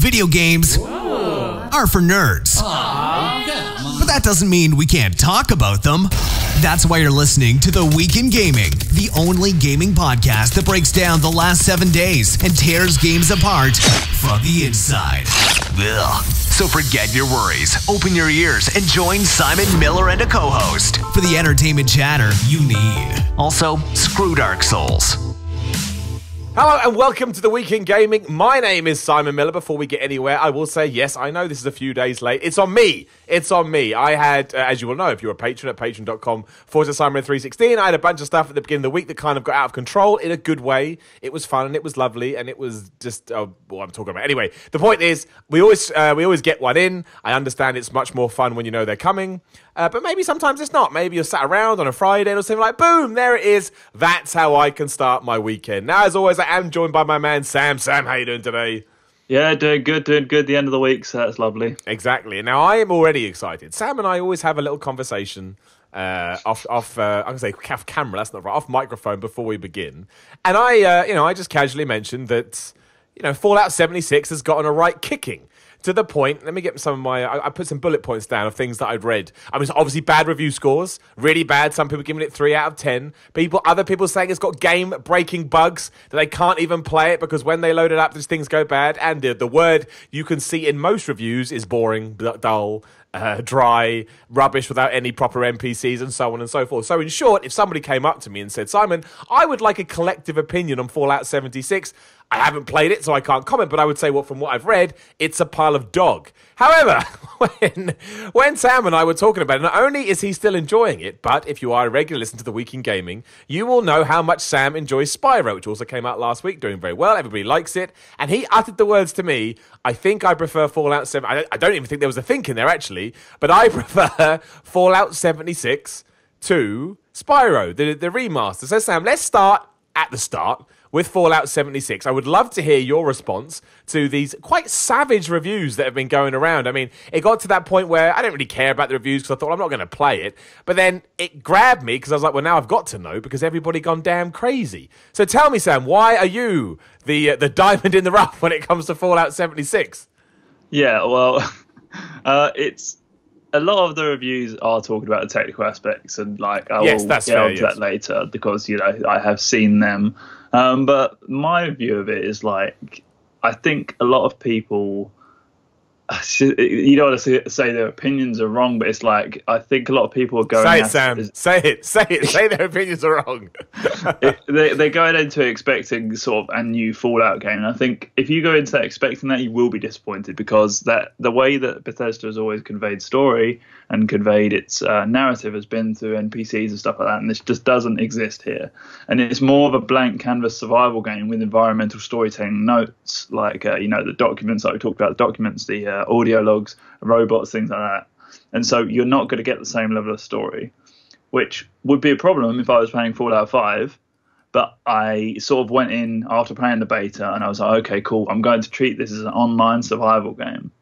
video games are for nerds. But that doesn't mean we can't talk about them. That's why you're listening to The Week in Gaming, the only gaming podcast that breaks down the last 7 days and tears games apart from the inside. Ugh. So forget your worries, open your ears, and join Simon Miller and a co-host for the entertainment chatter you need. Also, screw Dark Souls. Hello and welcome to The Week in Gaming. My name is Simon Miller. Before we get anywhere, I will say, yes, I know this is a few days late. It's on me. It's on me. I had, as you will know, if you're a patron at patreon.com/Simon316, I had a bunch of stuff at the beginning of the week that kind of got out of control in a good way. It was fun and it was lovely and it was just, what I'm talking about. Anyway, the point is, we always get one in. I understand it's much more fun when you know they're coming. But maybe sometimes it's not. Maybe you're sat around on a Friday or something like, boom, there it is. That's how I can start my weekend. Now, as always, I am joined by my man, Sam. Sam, how you doing today? Yeah, doing good. The end of the week, so that's lovely. Exactly. Now, I am already excited. Sam and I always have a little conversation off camera, that's not right, off microphone before we begin. And I just casually mentioned that, Fallout 76 has gotten a right kicking. To the point, let me get some of I put some bullet points down of things that I'd read. I mean, obviously bad review scores, really bad. Some people giving it 3 out of 10. Other people saying it's got game-breaking bugs, that they can't even play it because when they load it up, these things go bad. And the word you can see in most reviews is boring, dull, dry, rubbish without any proper NPCs and so on and so forth. So in short, if somebody came up to me and said, Simon, I would like a collective opinion on Fallout 76, I haven't played it, so I can't comment, but I would say, from what I've read, it's a pile of dog. However, when Sam and I were talking about it, not only is he still enjoying it, but if you are a regular listener to The Week in Gaming, you will know how much Sam enjoys Spyro, which also came out last week, doing very well. Everybody likes it. And he uttered the words to me, I think I prefer Fallout 7. I don't even think there was a think in there, actually, but I prefer Fallout 76 to Spyro, the remaster. So, Sam, let's start at the start with Fallout 76. I would love to hear your response to these quite savage reviews that have been going around. I mean, it got to that point where I didn't really care about the reviews because I thought, I'm not going to play it. But then it grabbed me because I was like, well, now I've got to know because everybody gone damn crazy. So tell me, Sam, why are you the diamond in the rough when it comes to Fallout 76? Yeah, well, it's a lot of the reviews are talking about the technical aspects, and I will get onto that later because I have seen them. But my view of it is I think a lot of people, you don't want to say their opinions are wrong, but it's I think a lot of people are going. Say it, Sam. Say it. Say their opinions are wrong. They're going into it expecting sort of a new Fallout game, and I think if you go into that expecting that, you will be disappointed because the way that Bethesda has always conveyed story and conveyed its narrative has been through NPCs and stuff like that, and this just doesn't exist here. And it's more of a blank canvas survival game with environmental storytelling notes, the documents that we talked about, the audio logs, robots, things like that. And so you're not going to get the same level of story, which would be a problem if I was playing Fallout 5. But I sort of went in after playing the beta and I was like, okay, cool, I'm going to treat this as an online survival game,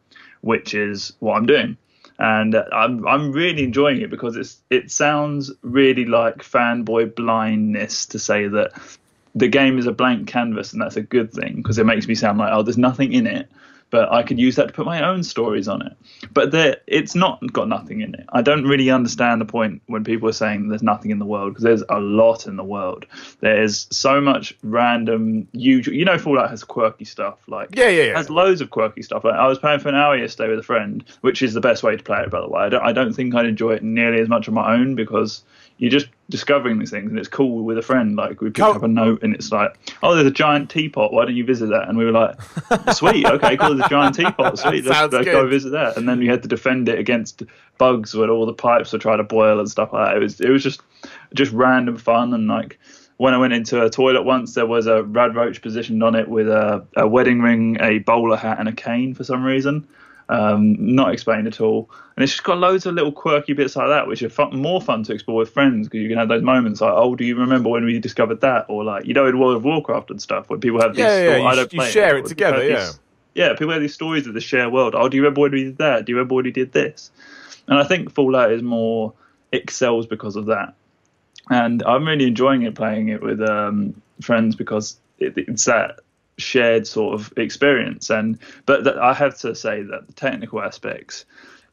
which is what I'm doing. And I'm really enjoying it because it sounds really like fanboy blindness to say that the game is a blank canvas, and that's a good thing because it makes me sound like, oh, there's nothing in it, but I could use that to put my own stories on it. But it's not got nothing in it. I don't really understand the point when people are saying there's nothing in the world, because there's a lot in the world. There's so much random, Fallout has quirky stuff. It has loads of quirky stuff. I was playing for an hour yesterday with a friend, which is the best way to play it, by the way. I don't think I'd enjoy it nearly as much on my own because you're just discovering these things, and it's cool with a friend. We picked up a note, and it's like, oh, there's a giant teapot. Why don't you visit that? And we were like, sweet, okay, cool. There's a giant teapot. Sweet, let's go visit that. And then we had to defend it against bugs when all the pipes were trying to boil and stuff like that. It was just random fun. And when I went into a toilet once, there was a rad roach positioned on it with a wedding ring, a bowler hat, and a cane for some reason. Not explained at all, and it's just got loads of little quirky bits like that, which are more fun to explore with friends, because you can have those moments like, oh, do you remember when we discovered that? Or in World of Warcraft and stuff, where people have these you share it together. People have these stories of the shared world. Oh, do you remember when we did that? Do you remember when we did this? And I think Fallout excels because of that, and I'm really enjoying it, playing it with friends, because it's that shared sort of experience. But I have to say that the technical aspects,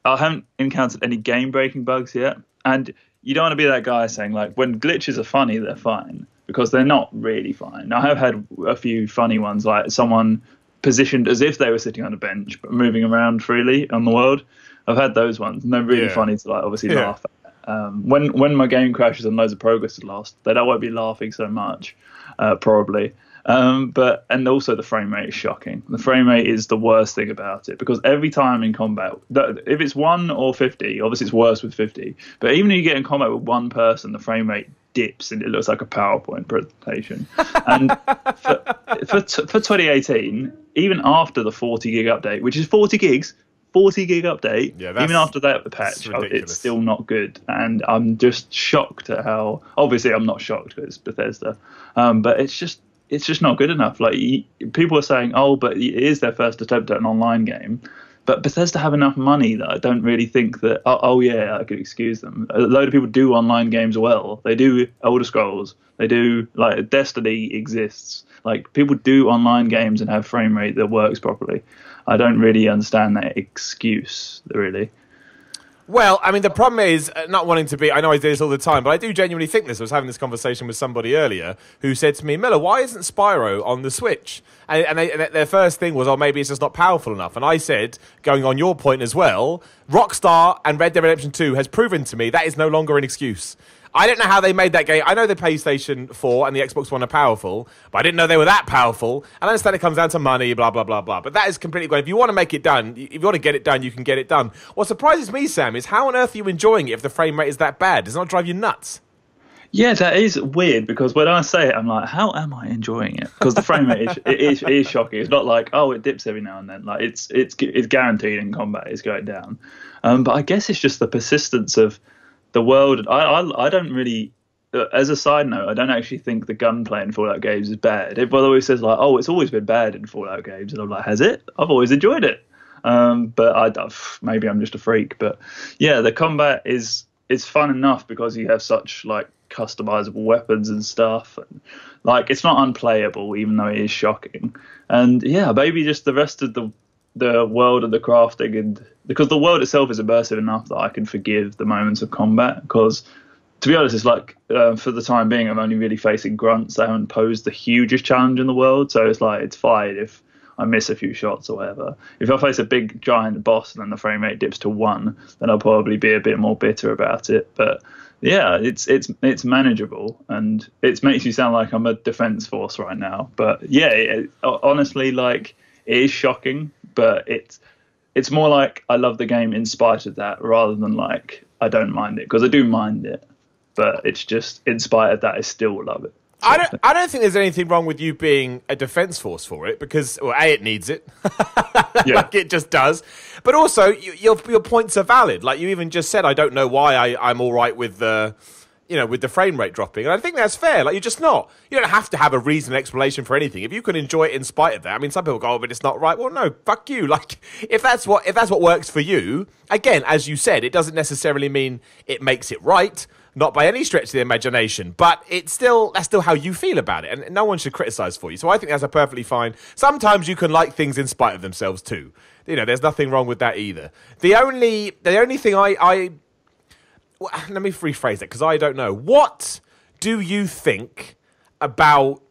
I haven't encountered any game-breaking bugs yet. And you don't want to be that guy saying, like, when glitches are funny, they're fine, because they're not really fine. I have had a few funny ones, like someone positioned as if they were sitting on a bench but moving around freely on the world. I've had those ones, and they're really funny to, like, obviously laugh at. When my game crashes and loads of progress is lost, then I won't be laughing so much, probably. And also the frame rate is shocking. The frame rate is the worst thing about it, because every time in combat, if it's 1 or 50, obviously it's worse with 50. But even if you get in combat with one person, the frame rate dips and it looks like a PowerPoint presentation. And for 2018, even after the 40 gig update, which is 40 gig update, even after that patch, it's still not good. And I'm just shocked at how, obviously I'm not shocked because it's Bethesda, but it's just not good enough. Like, people are saying, oh, but it is their first attempt at an online game. But Bethesda have enough money that I don't really think that, I could excuse them. A load of people do online games well. They do Elder Scrolls. They do, like, Destiny exists. Like, people do online games and have frame rate that works properly. I don't really understand that excuse, really. Well, I mean, the problem is not wanting to be... I know I do this all the time, but I do genuinely think this. I was having this conversation with somebody earlier who said to me, Miller, why isn't Spyro on the Switch? And their first thing was, maybe it's just not powerful enough. And I said, going on your point as well, Rockstar and Red Dead Redemption 2 has proven to me that is no longer an excuse. I don't know how they made that game. I know the PlayStation 4 and the Xbox One are powerful, but I didn't know they were that powerful. And I understand it comes down to money, blah, blah, blah, blah. But that is completely great. If you want to make it done, if you want to get it done, you can get it done. What surprises me, Sam, is how on earth are you enjoying it if the frame rate is that bad? Does it not drive you nuts? Yeah, that is weird, because when I say it, I'm like, how am I enjoying it? Because the frame rate is shocking. It's not like, it dips every now and then. Like, it's guaranteed in combat it's going down. But I guess it's just the persistence of the world. I don't really, as a side note, I don't actually think the gunplay in Fallout games is bad. Everyone always says, like, it's always been bad in Fallout games, and I'm like, has it? I've always enjoyed it. But maybe I'm just a freak. But yeah, the combat is fun enough because you have such, like, customizable weapons and stuff, and, like, it's not unplayable even though it is shocking. And yeah, maybe just the rest of the world and the crafting, and because the world itself is immersive enough that I can forgive the moments of combat, because to be honest, it's like, for the time being, I'm only really facing grunts. They haven't posed the hugest challenge in the world, so it's like, it's fine if I miss a few shots or whatever. If I face a big giant boss and then the frame rate dips to 1, then I'll probably be a bit more bitter about it. But yeah, it's manageable, and it makes you sound like I'm a defense force right now. But yeah, honestly, like, it is shocking, but it's more like I love the game in spite of that, rather than like I don't mind it, because I do mind it, but it's just in spite of that I still love it. I don't think there's anything wrong with you being a defense force for it, because, well, A, it needs it. Yeah. Like, it just does. But also, your points are valid. Like, you even just said, I don't know why I'm all right with the, with the frame rate dropping. And I think that's fair. Like, you're just not. You don't have to have a reason, explanation for anything. If you can enjoy it in spite of that. I mean, some people go, but it's not right. Well, no, fuck you. Like, if that's what works for you, again, as you said, it doesn't necessarily mean it makes it right. Not by any stretch of the imagination, but that's still how you feel about it, and no one should criticize for you. So I think that's a perfectly fine. Sometimes you can like things in spite of themselves too. There's nothing wrong with that either. The only thing let me rephrase that, because I don't know. What do you think about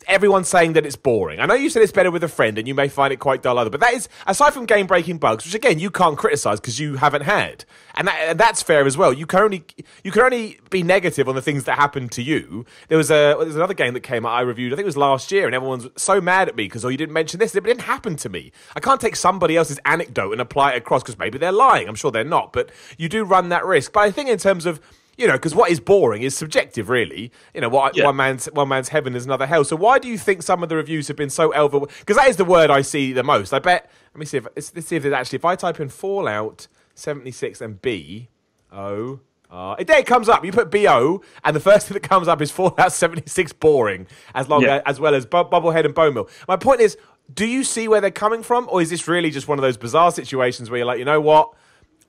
everyone saying that it's boring? I know you said it's better with a friend, and you may find it quite dull, but that is, aside from game-breaking bugs, which again you can't criticize because you haven't had, and that's fair as well. You can only be negative on the things that happen to you. There's another game that came out I reviewed, I think it was last year, and everyone's so mad at me because you didn't mention this. It didn't happen to me. I can't take somebody else's anecdote and apply it across, because maybe they're lying. I'm sure they're not, but you do run that risk. But I think in terms of, because what is boring is subjective, really. One man's heaven is another hell. So why do you think some of the reviews have been so because that is the word I see the most. I bet. Let me see if I type in Fallout 76 and BO. There it comes up. You put BO, and the first thing that comes up is Fallout 76 boring, as well as Bubblehead and Bone Mill. My point is, do you see where they're coming from, or is this really just one of those bizarre situations where you're like, you know what,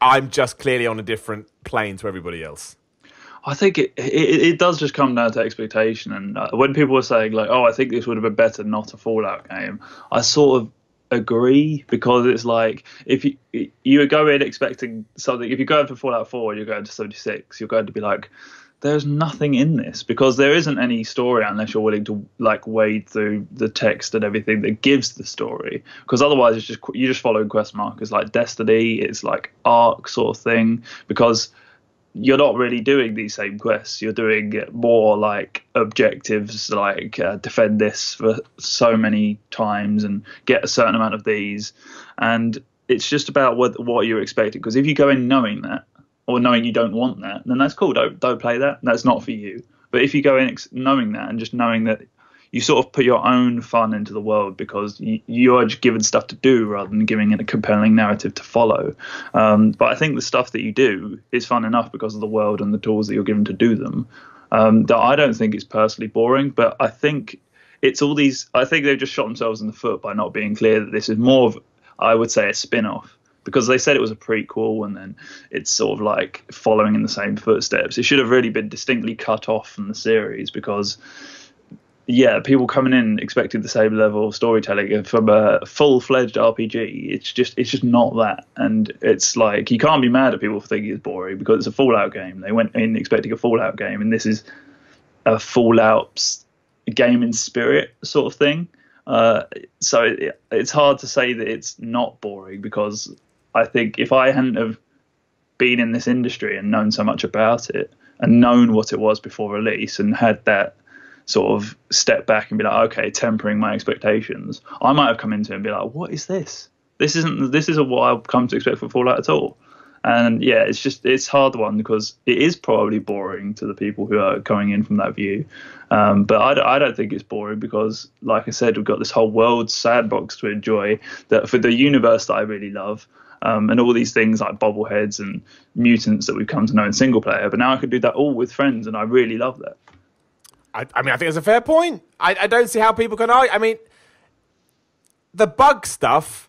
I'm just clearly on a different plane to everybody else? I think it does just come down to expectation. And when people were saying like, "Oh, I think this would have been better not a Fallout game," I sort of agree, because it's like if you go in expecting something, if you go in for Fallout 4 and you're going to 76, you're going to be like, there's nothing in this, because there isn't any story unless you're willing to like wade through the text and everything that gives the story, because otherwise it's just you're just following quest markers like Destiny. It's like Ark sort of thing, because you're not really doing these same quests. You're doing more like objectives, like defend this for so many times and get a certain amount of these. And it's just about what you're expecting. Because if you go in knowing that, or knowing you don't want that, then that's cool. Don't play that. That's not for you. But if you go in knowing that, and just knowing that you sort of put your own fun into the world, because you are just given stuff to do rather than giving it a compelling narrative to follow. But I think the stuff that you do is fun enough because of the world and the tools that you're given to do them. That I don't think it's personally boring, but I think it's all these. I think they've just shot themselves in the foot by not being clear that this is more of, I would say, a spin-off. Because they said it was a prequel, and then it's sort of like following in the same footsteps. It should have really been distinctly cut off from the series, because yeah, people coming in expecting the same level of storytelling from a full-fledged RPG. It's just not that. And it's like, you can't be mad at people for thinking it's boring, because it's a Fallout game. They went in expecting a Fallout game, and this is a Fallout game in spirit sort of thing. So it's hard to say that it's not boring, because I think if I hadn't have been in this industry and known so much about it, and known what it was before release, and had that sort of step back and be like, okay, tempering my expectations, I might have come into it and be like, what is this? This isn't what I've come to expect from Fallout at all. And yeah, it's hard one, because it is probably boring to the people who are coming in from that view. But I don't think it's boring, because like I said, we've got this whole world sandbox to enjoy, that for the universe that I really love. And all these things like bobbleheads and mutants that we've come to know in single player. But now I can do that all with friends, and I really love that. I mean, I think it's a fair point. I don't see how people can argue. I mean, the bug stuff,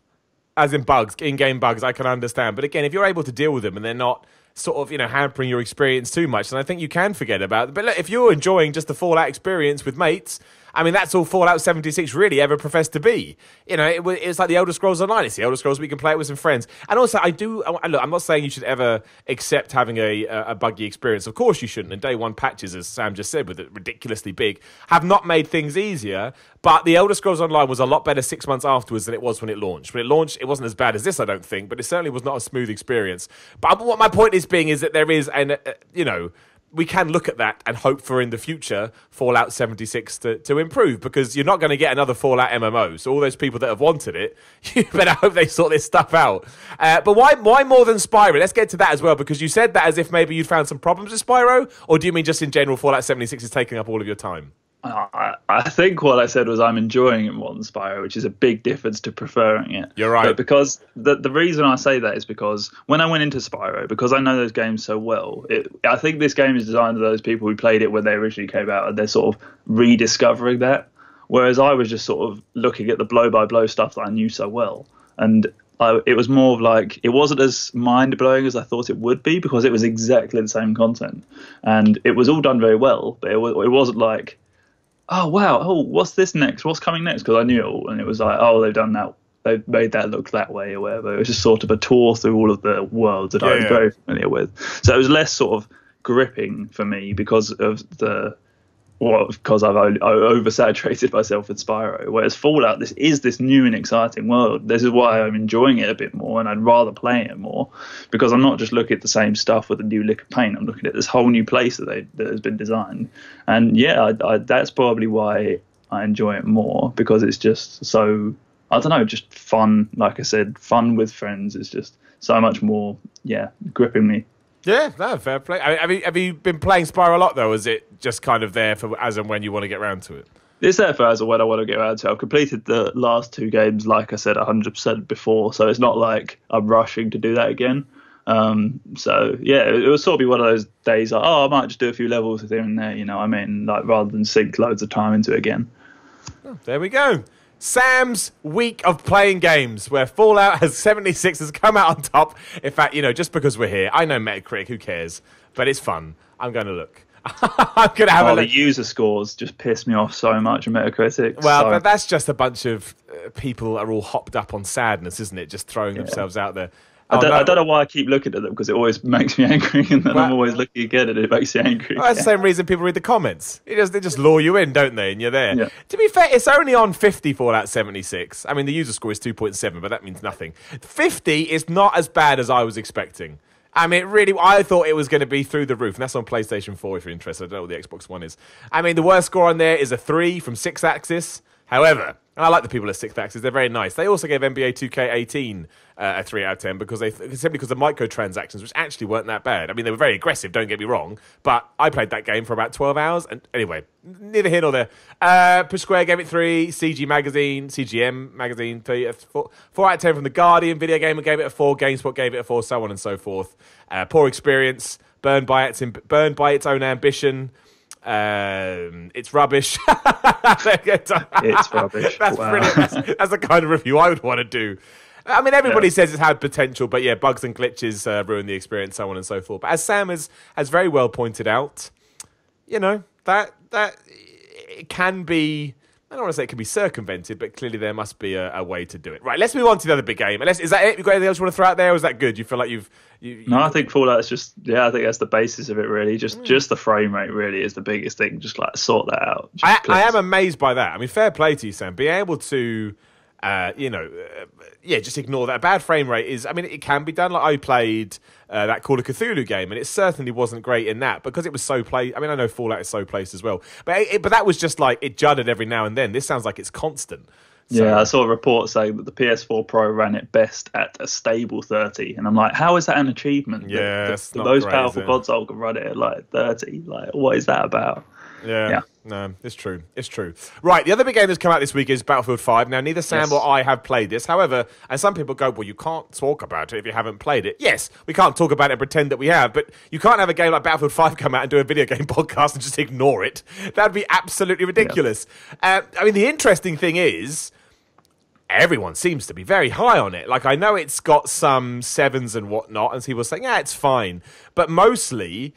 as in bugs, in-game bugs, I can understand. But again, if you're able to deal with them and they're not sort of, hampering your experience too much, then I think you can forget about it. But look, if you're enjoying just the Fallout experience with mates, I mean, that's all Fallout 76 really ever professed to be. It's like the Elder Scrolls Online. It's the Elder Scrolls we can play it with some friends. And also, look, I'm not saying you should ever accept having a buggy experience. Of course you shouldn't. And day one patches, as Sam just said, with it ridiculously big, have not made things easier. But the Elder Scrolls Online was a lot better 6 months afterwards than it was when it launched. When it launched, it wasn't as bad as this, I don't think, but it certainly was not a smooth experience. But what my point is that there is, we can look at that and hope for in the future Fallout 76 to improve, because you're not going to get another Fallout MMO. So all those people that have wanted it, you better hope they sort this stuff out. But why more than Spyro? Let's get to that as well, because you said that as if maybe you'd found some problems with Spyro, or do you mean just in general Fallout 76 is taking up all of your time? I think what I said was I'm enjoying it more than Spyro, which is a big difference to preferring it. You're right. But because the reason I say that is because when I went into Spyro, because I know those games so well, I think this game is designed for those people who played it when they originally came out, and they're sort of rediscovering that. Whereas I was just sort of looking at the blow-by-blow stuff that I knew so well. And it was more of like, it wasn't as mind-blowing as I thought it would be, because it was exactly the same content. And it was all done very well, but it wasn't like, oh wow, what's this next? What's coming next? Because I knew it all, and it was like, oh, they've done that, they've made that look that way or whatever. It was just sort of a tour through all of the worlds that I was very familiar with. So it was less sort of gripping for me because of because I've oversaturated myself with Spyro. Whereas Fallout, this is this new and exciting world. This is why I'm enjoying it a bit more, and I'd rather play it more, because I'm not just looking at the same stuff with a new lick of paint. I'm looking at this whole new place that has been designed. And yeah, that's probably why I enjoy it more, because it's just so, I don't know, just fun. Like I said, fun with friends is just so much more, gripping me. Yeah, no, fair play. I mean, have you been playing Spyro a lot, though? Or is it just kind of there for as and when you want to get around to it? It's there for as and when I want to get around to it. I've completed the last 2 games, like I said, 100% before, so it's not like I'm rushing to do that again. So, yeah, it will sort of be one of those days like, I might just do a few levels here and there, like rather than sink loads of time into it again. Oh, there we go. Sam's week of playing games, where Fallout 76 has come out on top. In fact, just because we're here, I know Metacritic, who cares? But it's fun. I'm going to look. I'm going to have a look. The user scores just piss me off so much on Metacritic. Well, so... that's just a bunch of people are all hopped up on sadness, isn't it? Just throwing themselves out there. I don't know why I keep looking at them, because it always makes me angry, and then I'm always looking again and it makes you angry. Well, that's the same reason people read the comments. They just lure you in, don't they? And you're there. Yeah. To be fair, it's only on 50 Fallout 76. I mean, the user score is 2.7, but that means nothing. 50 is not as bad as I was expecting. I mean, really, I thought it was going to be through the roof. And that's on PlayStation 4 if you're interested. I don't know what the Xbox One is. I mean, the worst score on there is a 3 from 6-axis. However, I like the people at 6-axis. They're very nice. They also gave NBA 2K18 a 3 out of 10 simply because of microtransactions, which actually weren't that bad. I mean, they were very aggressive, don't get me wrong, but I played that game for about 12 hours. And anyway, neither here nor there. Push Square gave it 3. CGM magazine 4 out of 10 from The Guardian. Video Gamer gave it a 4. GameSpot gave it a 4, so on and so forth. Poor experience, burned by its own ambition. It's rubbish. It's rubbish. That's brilliant. That's the kind of review I would want to do. I mean, everybody says it's had potential, but yeah, bugs and glitches ruin the experience, so on and so forth. But as Sam has very well pointed out, you know, that it can be, I don't want to say it can be circumvented, but clearly there must be a way to do it. Right, let's move on to the other big game. Is that it? You got anything else you want to throw out there, or is that good? You feel like you've... No, I think Fallout is just... Yeah, I think that's the basis of it, really. Just the frame rate, really, is the biggest thing. Just, like, sort that out. I am amazed by that. I mean, fair play to you, Sam. Being able to... just ignore that. A bad frame rate is, I mean, it can be done. Like, I played that Call of Cthulhu game, and it certainly wasn't great in that because it was so placed. I mean, I know Fallout is so placed as well, but that was just like, it judded every now and then. This sounds like it's constant. So, yeah, I saw a report saying that the PS4 Pro ran it best at a stable 30, and I'm like, how is that an achievement? Yeah, the most powerful console can run it at like 30. Like, what is that about? Yeah. No, it's true. It's true. Right, the other big game that's come out this week is Battlefield 5. Now, neither Sam or I have played this. However, and some people go, well, you can't talk about it if you haven't played it. Yes, we can't talk about it and pretend that we have, but you can't have a game like Battlefield 5 come out and do a video game podcast and just ignore it. That'd be absolutely ridiculous. I mean, the interesting thing is, everyone seems to be very high on it. Like, I know it's got some 7s and whatnot, and people saying, it's fine. But mostly...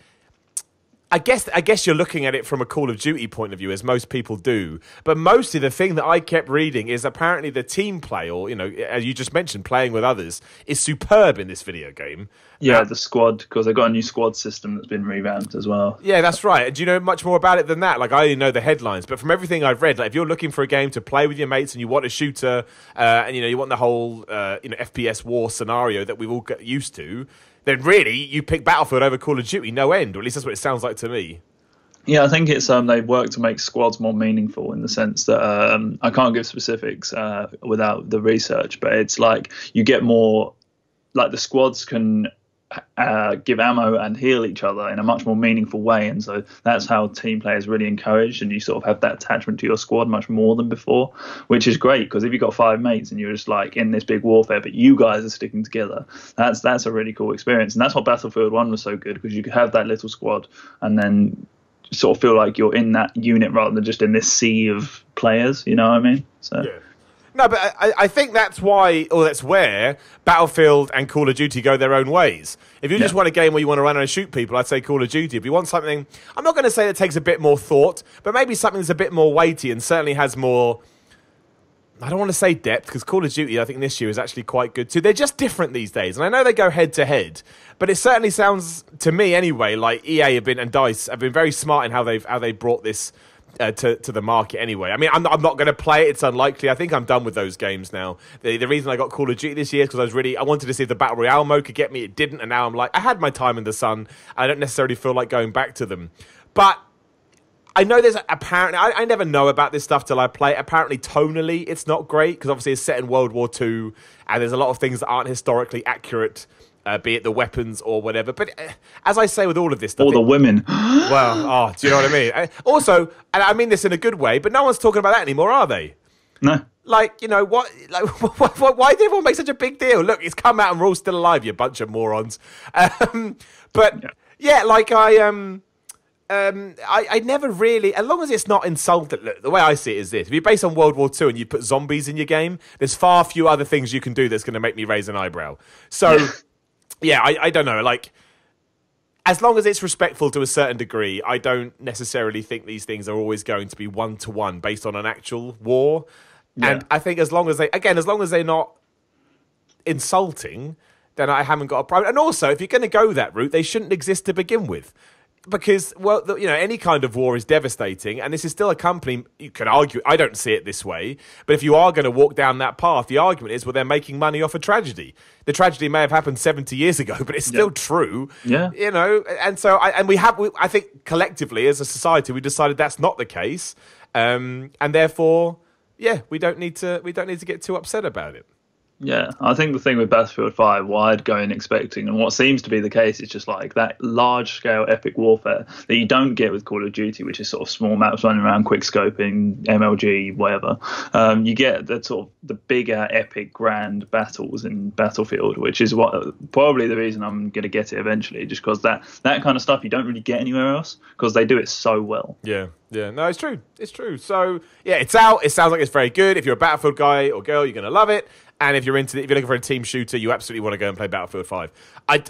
I guess you're looking at it from a Call of Duty point of view, as most people do. But mostly the thing that I kept reading is apparently the team play, or, you know, as you just mentioned, playing with others, is superb in this video game. Yeah, the squad, because they've got a new squad system that's been revamped as well. Yeah, that's right. And do you know much more about it than that? Like, I only know the headlines, but from everything I've read, like, if you're looking for a game to play with your mates and you want a shooter, and, you know, you want the whole, FPS war scenario that we've all got used to, then really you pick Battlefield over Call of Duty, no end, or at least that's what it sounds like to me. Yeah, I think it's they've worked to make squads more meaningful in the sense that I can't give specifics without the research, but it's like you get more, like the squads can give ammo and heal each other in a much more meaningful way, and so that's how team play is really encouraged, and you sort of have that attachment to your squad much more than before, which is great, because if you've got 5 mates and you're just like in this big warfare but you guys are sticking together, that's a really cool experience. And that's what Battlefield 1 was so good, because you could have that little squad and then sort of feel like you're in that unit rather than just in this sea of players, you know what I mean? So yeah. No, but I think that's why, or that's where Battlefield and Call of Duty go their own ways. If you just want a game where you want to run and shoot people, I'd say Call of Duty. If you want something, I'm not going to say that takes a bit more thought, but maybe something that's a bit more weighty and certainly has more, I don't want to say depth, because Call of Duty, I think this year is actually quite good too. They're just different these days, and I know they go head to head, but it certainly sounds to me anyway like EA and DICE have been very smart in how they've brought this to the market anyway. I mean, I'm not going to play it. It's unlikely. I think I'm done with those games now. The reason I got Call of Duty this year is because I wanted to see if the Battle Royale mode could get me. It didn't, and now I'm like, I had my time in the sun. I don't necessarily feel like going back to them. But I know there's apparently... I never know about this stuff till I play it. Apparently, tonally, it's not great, because obviously it's set in World War II, and there's a lot of things that aren't historically accurate, be it the weapons or whatever. But as I say with all of this stuff... Or the women. Well, do you know what I mean? Also, and I mean this in a good way, but no one's talking about that anymore, are they? No. Like, you know, what? Like, why did everyone make such a big deal? Look, it's come out and we're all still alive, you bunch of morons. But, yeah, like I never really, as long as it's not insulted, look, the way I see it is this. If you're based on World War II and you put zombies in your game, there's far few other things you can do that's going to make me raise an eyebrow. So... Yeah, I don't know. Like, as long as it's respectful to a certain degree, I don't necessarily think these things are always going to be one-to-one based on an actual war. Yeah. And I think as long as they're not insulting, then I haven't got a problem. And also, if you're going to go that route, they shouldn't exist to begin with. Because, well, any kind of war is devastating, and this is still a company, you could argue, I don't see it this way, but if you are going to walk down that path, the argument is, well, they're making money off a tragedy. The tragedy may have happened 70 years ago, but it's still true. Yeah. And so, I think collectively, as a society, we decided that's not the case, and therefore, we don't need to get too upset about it. Yeah, I think the thing with Battlefield 5, what I'd go in expecting, and what seems to be the case, is just like that large-scale epic warfare that you don't get with Call of Duty, which is sort of small maps running around, quick scoping, MLG, whatever. You get the bigger, epic, grand battles in Battlefield, which is probably the reason I'm going to get it eventually, just because that kind of stuff you don't really get anywhere else, because they do it so well. Yeah. Yeah, no, it's true. It's true. So, it's out. It sounds like it's very good. If you're a Battlefield guy or girl, you're going to love it. And if you're looking for a team shooter, you absolutely want to go and play Battlefield 5.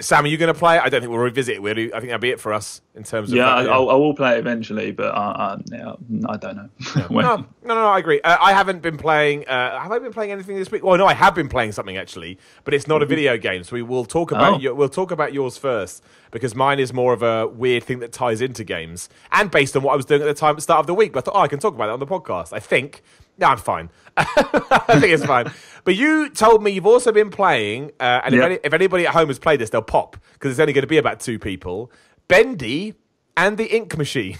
Sam, are you going to play it? I don't think we'll revisit it. I think that'll be it for us in terms of... I will play it eventually, but I don't know. Yeah. No, I agree. I haven't been playing... have I been playing anything this week? Well, no, I have been playing something, actually, but it's not a video game, so we will talk about we'll talk about yours first, because mine is more of a weird thing that ties into games, and based on what I was doing at the start of the week. But I thought, I can talk about it on the podcast. I think... No, I'm fine. I think it's fine. But you told me you've also been playing, and if anybody at home has played this, they'll pop, because it's only going to be about 2 people, Bendy and the Ink Machine.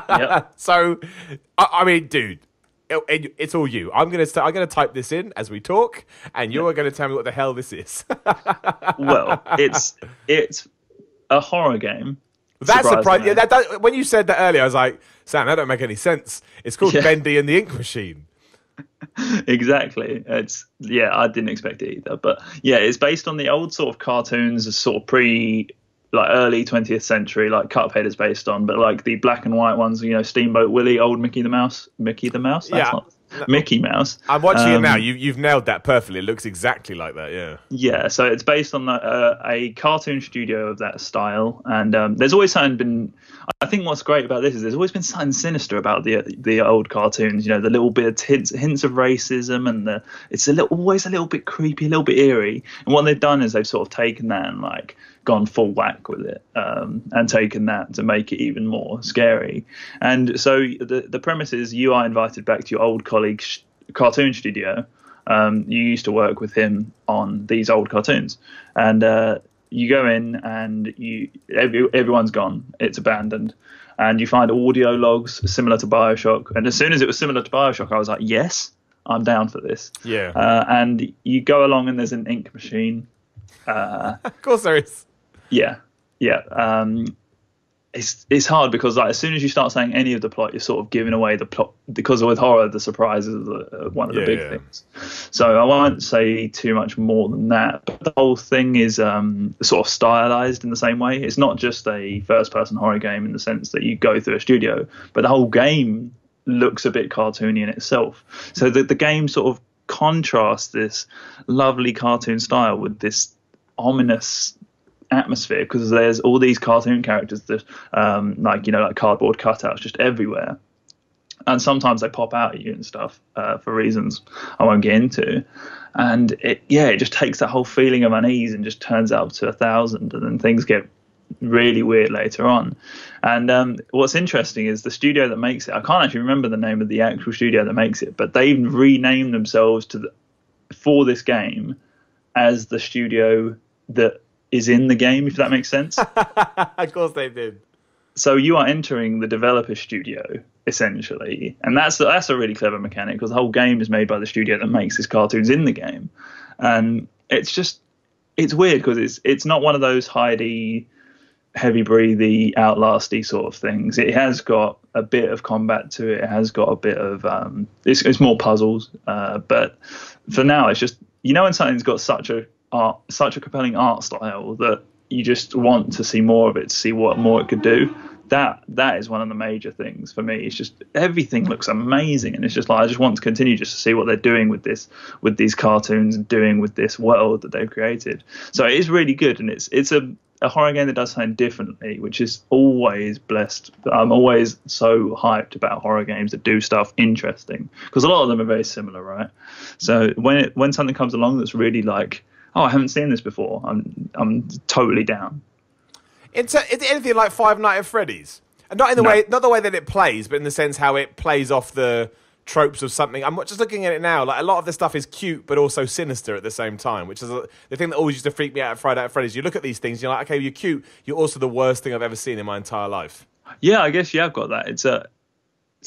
Yep. So, I mean, dude, it's all you. I'm going to type this in as we talk, and you're going to tell me what the hell this is. Well, it's a horror game. That's surprising. Yeah, when you said that earlier, I was like, Sam, that don't make any sense. It's called Bendy and the Ink Machine. Exactly. I didn't expect it either. But it's based on the old sort of cartoons, sort of early 20th century, like Cuphead is based on, but like the black and white ones, Steamboat Willie, old Mickey the Mouse. Mickey Mouse. I'm watching it now. You've nailed that perfectly. It looks exactly like that. Yeah. Yeah. So it's based on a cartoon studio of that style, and there's always been. I think what's great about this is there's always been something sinister about the old cartoons. The little bit of hints of racism, and it's always a little bit creepy, a little bit eerie. And what they've done is they've sort of taken that and gone full whack with it, and taken that to make it even more scary. And so the premise is you are invited back to your old colleague's cartoon studio. You used to work with him on these old cartoons, and you go in and everyone's gone. It's abandoned. And you find audio logs similar to BioShock. And as soon as it was similar to BioShock, I was like, yes, I'm down for this. Yeah. And you go along and there's an ink machine. Of course there is. Yeah. It's hard because as soon as you start saying any of the plot, you're sort of giving away the plot, because with horror, the surprise is one of the big things. So I won't say too much more than that. But the whole thing is sort of stylized in the same way. It's not just a first-person horror game in the sense that you go through a studio, but the whole game looks a bit cartoony in itself. So the game sort of contrasts this lovely cartoon style with this ominous atmosphere, because there's all these cartoon characters that like cardboard cutouts just everywhere, and sometimes they pop out at you and stuff for reasons I won't get into, and it just takes that whole feeling of unease and just turns out to 1,000, and then things get really weird later on. And what's interesting is the studio that makes it, I can't actually remember the name of the actual studio that makes it, but they've renamed themselves for this game as the studio that is in the game, if that makes sense. Of course they did. So you are entering the developer studio, essentially. And that's a really clever mechanic, because the whole game is made by the studio that makes these cartoons in the game. And it's weird, because it's not one of those hidey, heavy-breathy, outlasty sort of things. It has got a bit of combat to it. It has got a bit of... it's more puzzles. But for now, it's just... when something's got such a compelling art style that you just want to see more of it, to see what more it could do. That is one of the major things for me. It's just everything looks amazing, and it's just I just want to continue just to see what they're doing with these cartoons and doing with this world that they've created. So it is really good, and it's a horror game that does something differently, which is always blessed. I'm always so hyped about horror games that do stuff interesting, because a lot of them are very similar, right? So when something comes along that's really like, oh, I haven't seen this before, I'm totally down. Is it anything like Five Nights at Freddy's? And not the way that it plays, but in the sense how it plays off the tropes of something. I'm just looking at it now. Like, a lot of the stuff is cute, but also sinister at the same time, which is the thing that always used to freak me out at Friday Night at Freddy's. You look at these things, you're like, okay, you're cute. You're also the worst thing I've ever seen in my entire life. Yeah, I guess you have got that. It's a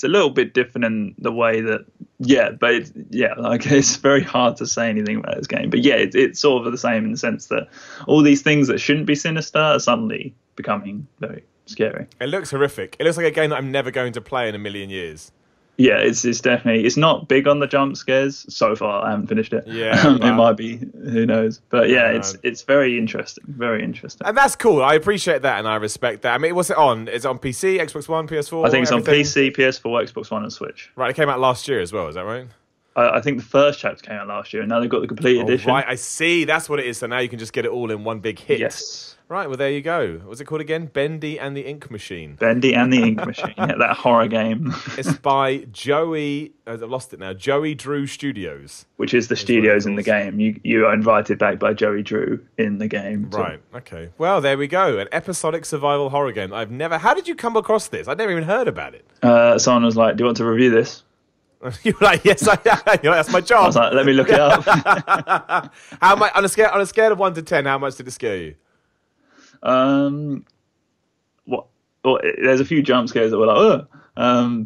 little bit different in the way that, it's very hard to say anything about this game. But yeah, it's sort of the same in the sense that all these things that shouldn't be sinister are suddenly becoming very scary. It looks horrific. It looks like a game that I'm never going to play in a million years. Yeah, it's definitely, it's not big on the jump scares so far. I haven't finished it. Yeah, wow. It might be, who knows? But yeah, it's very interesting, and that's cool. I appreciate that and I respect that. I mean, what's it on? Is it on PC, Xbox One, PS4? I think it's everything? On PC, PS4, Xbox One, and Switch. Right, it came out last year as well. Is that right? I think the first chapter came out last year, and now they've got the complete edition. Right, I see. That's what it is. So now you can just get it all in one big hit. Yes. Right, well, there you go. What's it called again? Bendy and the Ink Machine. Bendy and the Ink Machine. Yeah, that horror game. It's by Joey... I've lost it now. Joey Drew Studios. Which is the studios in the game. You are invited back by Joey Drew in the game. Right, okay. Well, there we go. An episodic survival horror game. I've never... How did you come across this? I'd never even heard about it. Someone was like, do you want to review this? You were like, yes, I am. You're like, that's my job. I was like, let me look it up. How much, on a scale of 1 to 10, how much did it scare you? Well, there's a few jump scares that were like, ugh.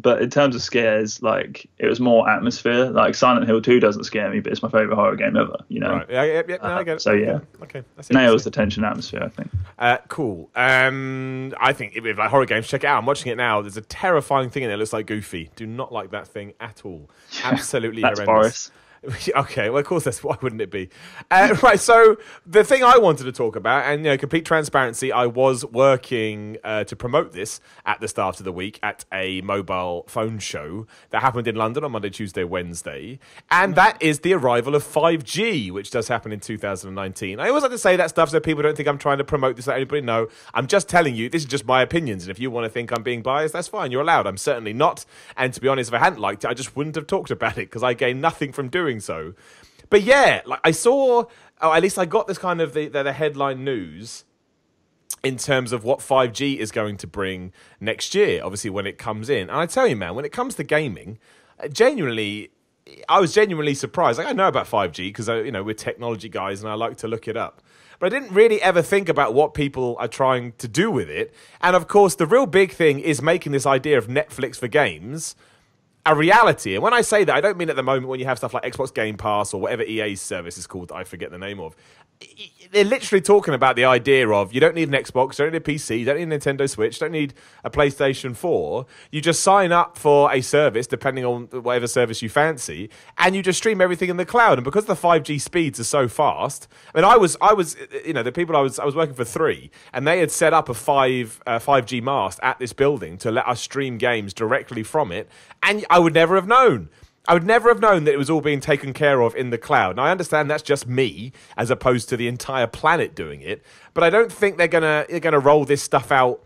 But in terms of scares, like, it was more atmosphere. Like, Silent Hill 2 doesn't scare me, but it's my favorite horror game ever, you know? Right. Yeah, no, I get it. So, yeah. Okay. That's nails the tension atmosphere, I think. Cool. I think if you like horror games, check it out. I'm watching it now. There's a terrifying thing in it. It looks like Goofy. Do not like that thing at all. Absolutely that's horrendous. Boris. Okay, well, of course, why wouldn't it be? Right, so the thing I wanted to talk about, and complete transparency, I was working to promote this at the start of the week at a mobile phone show that happened in London on Monday, Tuesday, Wednesday, and that is the arrival of 5G, which does happen in 2019. I always like to say that stuff so people don't think I'm trying to promote this, let anybody know. I'm just telling you, this is just my opinions, and if you want to think I'm being biased, that's fine, you're allowed. I'm certainly not, and to be honest, if I hadn't liked it, I just wouldn't have talked about it, because I gained nothing from doing so. But yeah, like I saw, at least I got this kind of the headline news in terms of what 5G is going to bring next year, obviously when it comes in. And I tell you, man, when it comes to gaming, I was genuinely surprised. Like, I know about 5G because we're technology guys and I like to look it up. But I didn't really ever think about what people are trying to do with it. And of course, the real big thing is making this idea of Netflix for games a reality. And when I say that, I don't mean at the moment when you have stuff like Xbox Game Pass or whatever EA's service is called that I forget the name of. They're literally talking about the idea of you don't need an Xbox, you don't need a PC, you don't need a Nintendo Switch, you don't need a PlayStation 4. You just sign up for a service, depending on whatever service you fancy, and you just stream everything in the cloud. And because the 5G speeds are so fast, I mean, I was the people I was working for 3, and they had set up a 5G mast at this building to let us stream games directly from it, and I would never have known. I would never have known that it was all being taken care of in the cloud. Now, I understand that's just me, as opposed to the entire planet doing it, but I don't think they're gonna roll this stuff out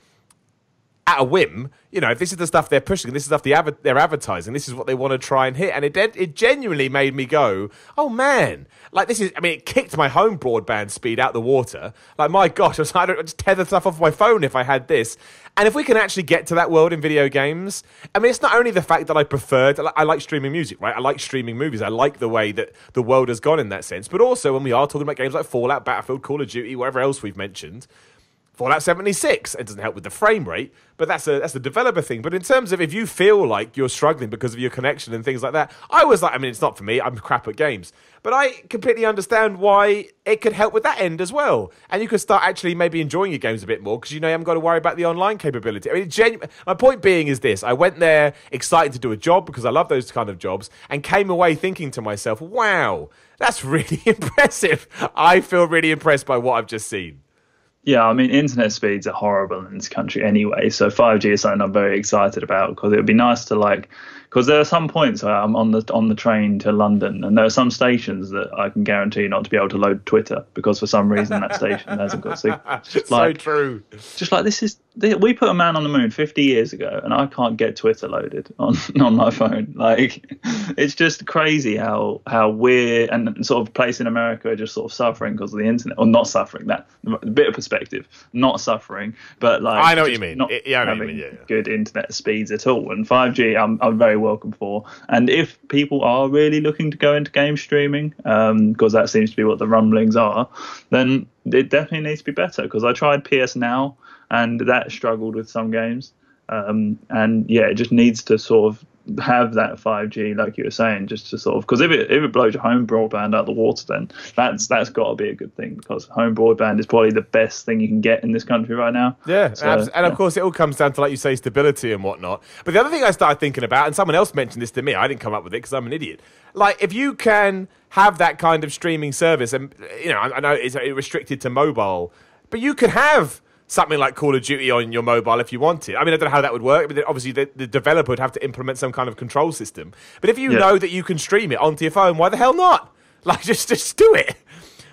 at a whim. If this is the stuff they're pushing, this is stuff they're advertising, this is what they want to try and hit, and it genuinely made me go, oh man, like this is, I mean, it kicked my home broadband speed out the water. Like, my gosh, I'd just tether stuff off my phone if I had this. And if we can actually get to that world in video games, I mean, it's not only the fact that I like streaming music, right? I like streaming movies. I like the way that the world has gone in that sense. But also when we are talking about games like Fallout, Battlefield, Call of Duty, whatever else we've mentioned, Fallout 76, it doesn't help with the frame rate, but that's a developer thing. But in terms of if you feel like you're struggling because of your connection and things like that, I was like, I mean, it's not for me, I'm crap at games. But I completely understand why it could help with that end as well. And you could start actually maybe enjoying your games a bit more because you haven't got to worry about the online capability. I mean, my point being is this. I went there excited to do a job because I love those kind of jobs and came away thinking to myself, wow, that's really impressive. I feel really impressed by what I've just seen. Yeah, I mean, internet speeds are horrible in this country anyway, so 5G is something I'm very excited about because it would be nice to, like, because there are some points I'm on the train to London, and there are some stations that I can guarantee not to be able to load Twitter because for some reason that station hasn't got signal. So true. Just like we put a man on the moon 50 years ago, and I can't get Twitter loaded on my phone. Like, it's just crazy how we're and sort of place in America are just sort of suffering because of the internet, or not suffering. That a bit of perspective, not suffering, but like I know what you mean. Not I know having what you mean, good internet speeds at all. And 5G, I'm very welcome for. And if people are really looking to go into game streaming, because that seems to be what the rumblings are, then it definitely needs to be better. Because I tried PS Now, and that struggled with some games. And yeah, it just needs to sort of have that 5G, like you were saying, just to sort of, because if it blows your home broadband out of the water, then that's got to be a good thing, because home broadband is probably the best thing you can get in this country right now. Yeah, so, and of course it all comes down to, like you say, stability and whatnot. But the other thing I started thinking about, and someone else mentioned this to me, I didn't come up with it because I'm an idiot. Like, if you can have that kind of streaming service, and I know it's restricted to mobile, but you could have something like Call of Duty on your mobile if you wanted. I mean, I don't know how that would work, but obviously the developer would have to implement some kind of control system. But if you know that you can stream it onto your phone, why the hell not? Like, just do it.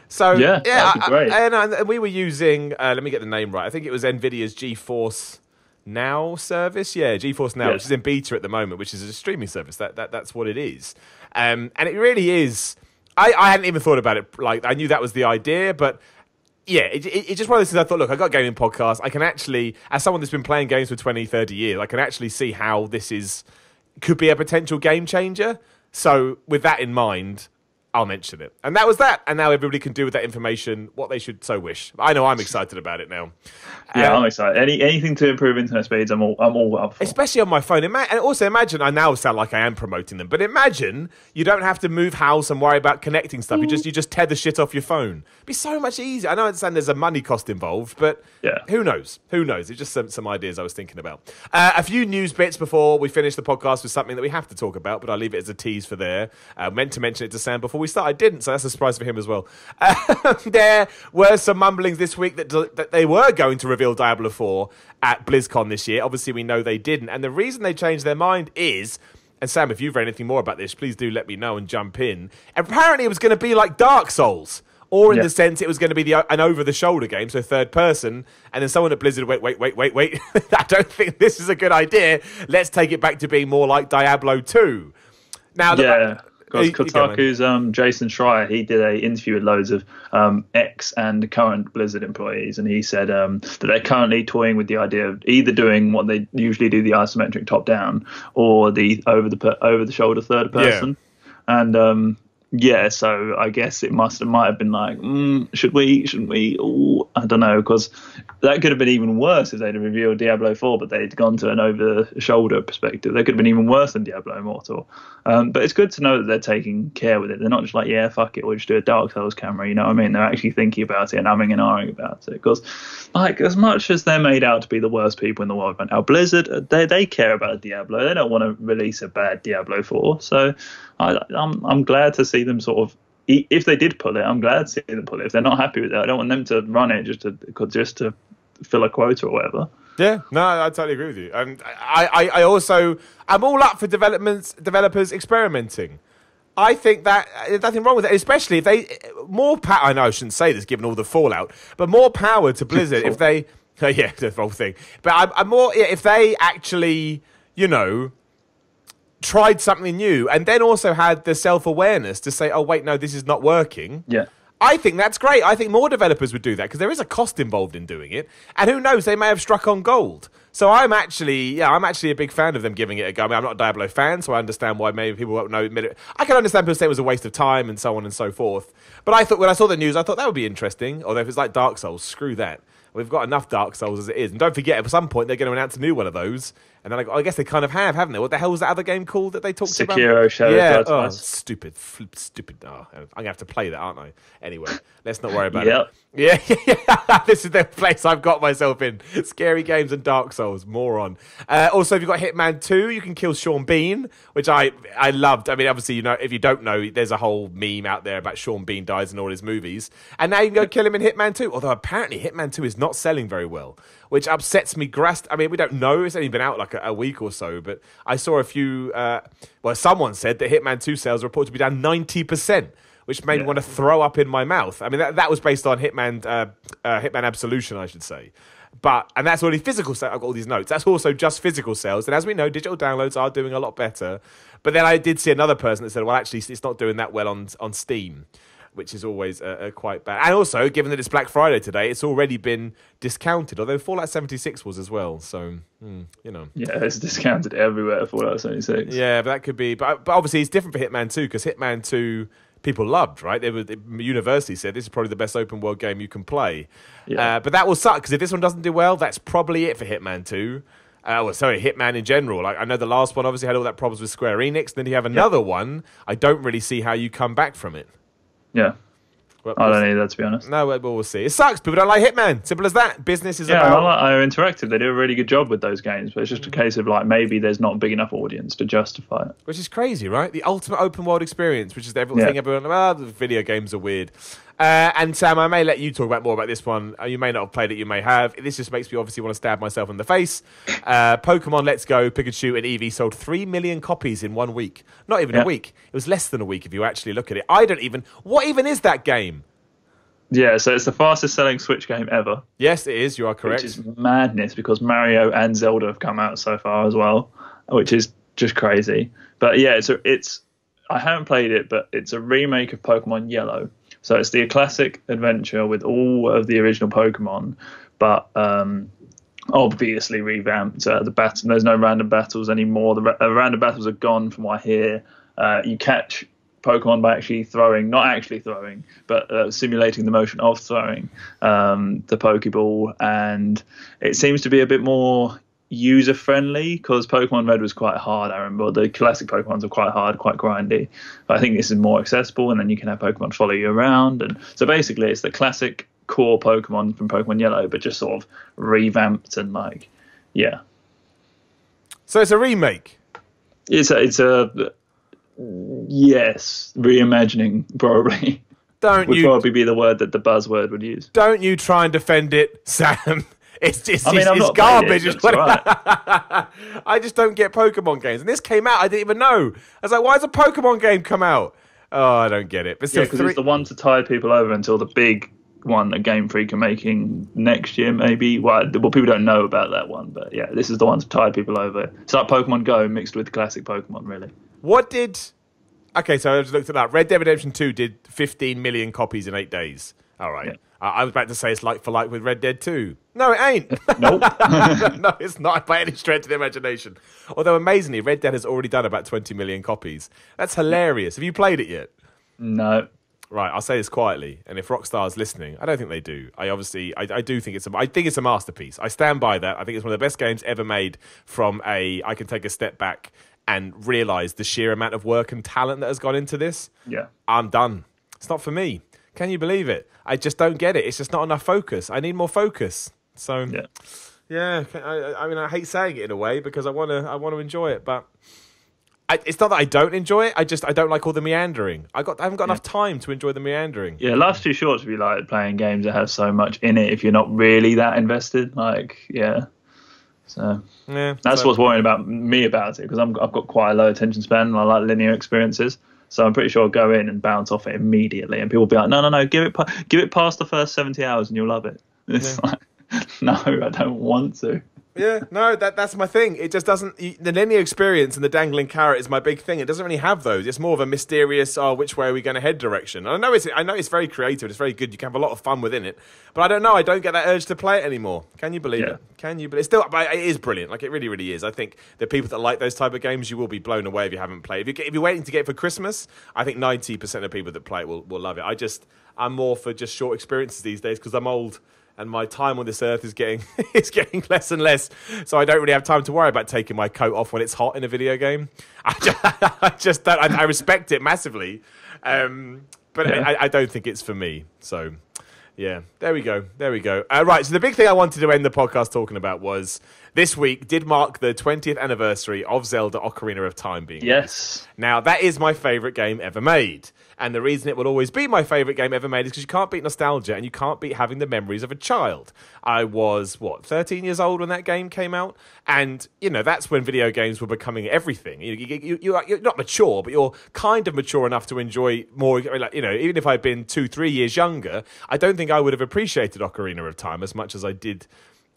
So yeah, that'd be great. And we were using, let me get the name right, I think it was NVIDIA's GeForce Now service. Yeah, GeForce Now, which is in beta at the moment, which is a streaming service. That's what it is. And it really is. I hadn't even thought about it. Like, I knew that was the idea, but yeah, it's just one of those things I thought, look, I got a gaming podcast. I can actually, as someone that's been playing games for 20, 30 years, I can actually see how this could be a potential game changer. So with that in mind, I'll mention it. And that was that. And now everybody can do with that information what they should so wish. I know I'm excited about it now. Yeah, I'm excited. Anything to improve internet speeds, I'm all up for. Especially on my phone. And also imagine, I now sound like I am promoting them, but imagine you don't have to move house and worry about connecting stuff. You just tether shit off your phone. It'd be so much easier. I know I understand there's a money cost involved, but who knows? Who knows? It's just some ideas I was thinking about. A few news bits before we finish the podcast with something that we have to talk about, but I'll leave it as a tease for there. Meant to mention it to Sam before we start. I didn't, so that's a surprise for him as well. There were some mumblings this week that they were going to reveal Diablo 4 at BlizzCon this year. Obviously, we know they didn't. And the reason they changed their mind is, and Sam, if you've read anything more about this, please do let me know and jump in. Apparently, it was going to be like Dark Souls, or in the sense it was going to be an over-the-shoulder game, so third person, and then someone at Blizzard wait. I don't think this is a good idea. Let's take it back to being more like Diablo 2. Now, because Kotaku's Jason Schreier, he did an interview with loads of ex and current Blizzard employees, and he said that they're currently toying with the idea of either doing what they usually do, the isometric top-down, or the over-the-shoulder third person. And so I guess it might have been like, should we? Ooh, I don't know, because that could have been even worse if they'd have revealed Diablo 4, but they'd gone to an over-the-shoulder perspective. That could have been even worse than Diablo Immortal. But it's good to know that they're taking care with it. They're not just like, yeah, fuck it, we'll just do a Dark Souls camera, you know what I mean? They're actually thinking about it and umming and ahhing about it. Because, like, as much as they're made out to be the worst people in the world right now, Blizzard, they care about Diablo. They don't want to release a bad Diablo 4. So I'm glad to see them sort of, if they did pull it, I'm glad to see them pull it. If they're not happy with it, I don't want them to run it just to fill a quota or whatever. Yeah, no, I totally agree with you. And I'm all up for developers experimenting. I think that there's nothing wrong with it, especially if they I know I shouldn't say this given all the fallout, but more power to Blizzard if they the whole thing. But I'm more if they actually, tried something new and then also had the self-awareness to say, oh wait, no, this is not working. Yeah. I think that's great. I think more developers would do that because there is a cost involved in doing it. And who knows, they may have struck on gold. So I'm actually a big fan of them giving it a go. I mean, I'm not a Diablo fan, so I understand why maybe people won't know. I can understand people say it was a waste of time and so on and so forth. But I thought when I saw the news, I thought that would be interesting. Although if it's like Dark Souls, screw that. We've got enough Dark Souls as it is. And don't forget, at some point, they're going to announce a new one of those. And then I guess they kind of have, haven't they? What the hell was that other game called that they talked about? Sekiro Shadow Dark stupid. Oh, I'm going to have to play that, aren't I? Anyway, let's not worry about it. Yeah. This is the place I've got myself in. Scary games and Dark Souls. Souls, moron. Also, if you've got Hitman 2, you can kill Sean Bean, which I loved. I mean, obviously, you know, if you don't know, there's a whole meme out there about Sean Bean dies in all his movies. And now you can go kill him in Hitman 2. Although apparently Hitman 2 is not selling very well, which upsets me. I mean, we don't know. It's only been out like a week or so, but I saw a few... someone said that Hitman 2 sales are reported to be down 90%. Which made me want to throw up in my mouth. I mean, that was based on Hitman Absolution, I should say. And that's only physical sales. I've got all these notes. That's also just physical sales. And as we know, digital downloads are doing a lot better. But then I did see another person that said, well, actually, it's not doing that well on Steam, which is always quite bad. And also, given that it's Black Friday today, it's already been discounted, although Fallout 76 was as well. So, you know. Yeah, it's discounted everywhere, Fallout 76. Yeah, but that could be... But obviously, it's different for Hitman 2, because Hitman 2... people loved, right? University said this is probably the best open world game you can play. Yeah. But that will suck, because if this one doesn't do well, that's probably it for Hitman 2. Hitman in general. Like, I know the last one obviously had all that problems with Square Enix. Then you have another one. I don't really see how you come back from it. Yeah. Well, I don't either, to be honest. No, we'll see. It sucks. People don't like Hitman. Simple as that. Business is about... Yeah, I like IO Interactive. They do a really good job with those games, but it's just a case of, like, maybe there's not a big enough audience to justify it. Which is crazy, right? The ultimate open world experience, which is everything everyone... the video games are weird. And Sam, I may let you talk about more about this one. You may not have played it, you may have. This just makes me obviously want to stab myself in the face. Pokemon Let's Go, Pikachu and Eevee sold 3 million copies in 1 week. Not even a week. It was less than a week if you actually look at it. What even is that game? Yeah, so it's the fastest selling Switch game ever. Yes, it is. You are correct. Which is madness, because Mario and Zelda have come out so far as well, which is just crazy. But yeah, it's I haven't played it, but it's a remake of Pokemon Yellow. So it's the classic adventure with all of the original Pokemon, but obviously revamped. There's no random battles anymore. The random battles are gone from what I hear. You catch Pokemon by actually throwing, not actually throwing, but simulating the motion of throwing the Pokeball. And it seems to be a bit more user friendly, because Pokemon Red was quite hard. I remember the classic Pokemons are quite hard, quite grindy, but I think this is more accessible, and then you can have Pokemon follow you around. And so basically it's the classic core Pokemon from Pokemon Yellow, but just sort of revamped and so it's a remake. It's a yes, reimagining probably would probably be the word that the buzzword would use. Don't you try and defend it, Sam. It's garbage. Right. I just don't get Pokemon games. And this came out, I didn't even know. I was like, why has a Pokemon game come out? Oh, I don't get it. But still, because it's the one to tide people over until the big one that Game Freak are making next year, maybe. Well, people don't know about that one, but yeah, this is the one to tide people over. It's like Pokemon Go mixed with classic Pokemon, really. Okay, so I just looked it up. Red Dead Redemption 2 did 15 million copies in 8 days. All right. Yeah. I was about to say it's like for like with Red Dead 2. No, it ain't. Nope. No, it's not by any stretch of the imagination. Although, amazingly, Red Dead has already done about 20 million copies. That's hilarious. Have you played it yet? No. Right, I'll say this quietly, and if Rockstar's listening, I don't think they do. I do think it's a masterpiece. I stand by that. I think it's one of the best games ever made I can take a step back and realise the sheer amount of work and talent that has gone into this. Yeah. I'm done. It's not for me. Can you believe it? I just don't get it. It's just not enough focus. I need more focus. So, yeah. I mean, I hate saying it in a way, because I want to enjoy it, but it's not that I don't enjoy it. I don't like all the meandering. I haven't got enough time to enjoy the meandering. Yeah, life's too short to be like playing games that have so much in it if you're not really that invested. So that's what's worrying about me about it, because I've got quite a low attention span and I like linear experiences. So I'm pretty sure I'll go in and bounce off it immediately, and people will be like, no, give it past the first 70 hours and you'll love it. It's like, no, I don't want to. Yeah, no, that's my thing. It just doesn't... The linear experience and the dangling carrot is my big thing. It doesn't really have those. It's more of a mysterious, which way are we going to head direction. And I know it's very creative. It's very good. You can have a lot of fun within it. But I don't know. I don't get that urge to play it anymore. Can you believe it? Can you? But it is brilliant. Like, it really, really is. I think the people that like those type of games, you will be blown away if you haven't played. If you're waiting to get it for Christmas, I think 90% of people that play it will love it. I'm more for just short experiences these days, because I'm old. And my time on this earth is getting less and less. So I don't really have time to worry about taking my coat off when it's hot in a video game. I just don't. I respect it massively. But I don't think it's for me. So, Yeah, there we go. Right, so the big thing I wanted to end the podcast talking about was this week did mark the 20th anniversary of Zelda Ocarina of Time being released. Now, that is my favourite game ever made. And the reason it will always be my favourite game ever made is because you can't beat nostalgia and you can't beat having the memories of a child. I was, 13 years old when that game came out? And, that's when video games were becoming everything. You're not mature, but you're kind of mature enough to enjoy more. Even if I'd been 2-3 years younger, I don't think I would have appreciated Ocarina of Time as much as I did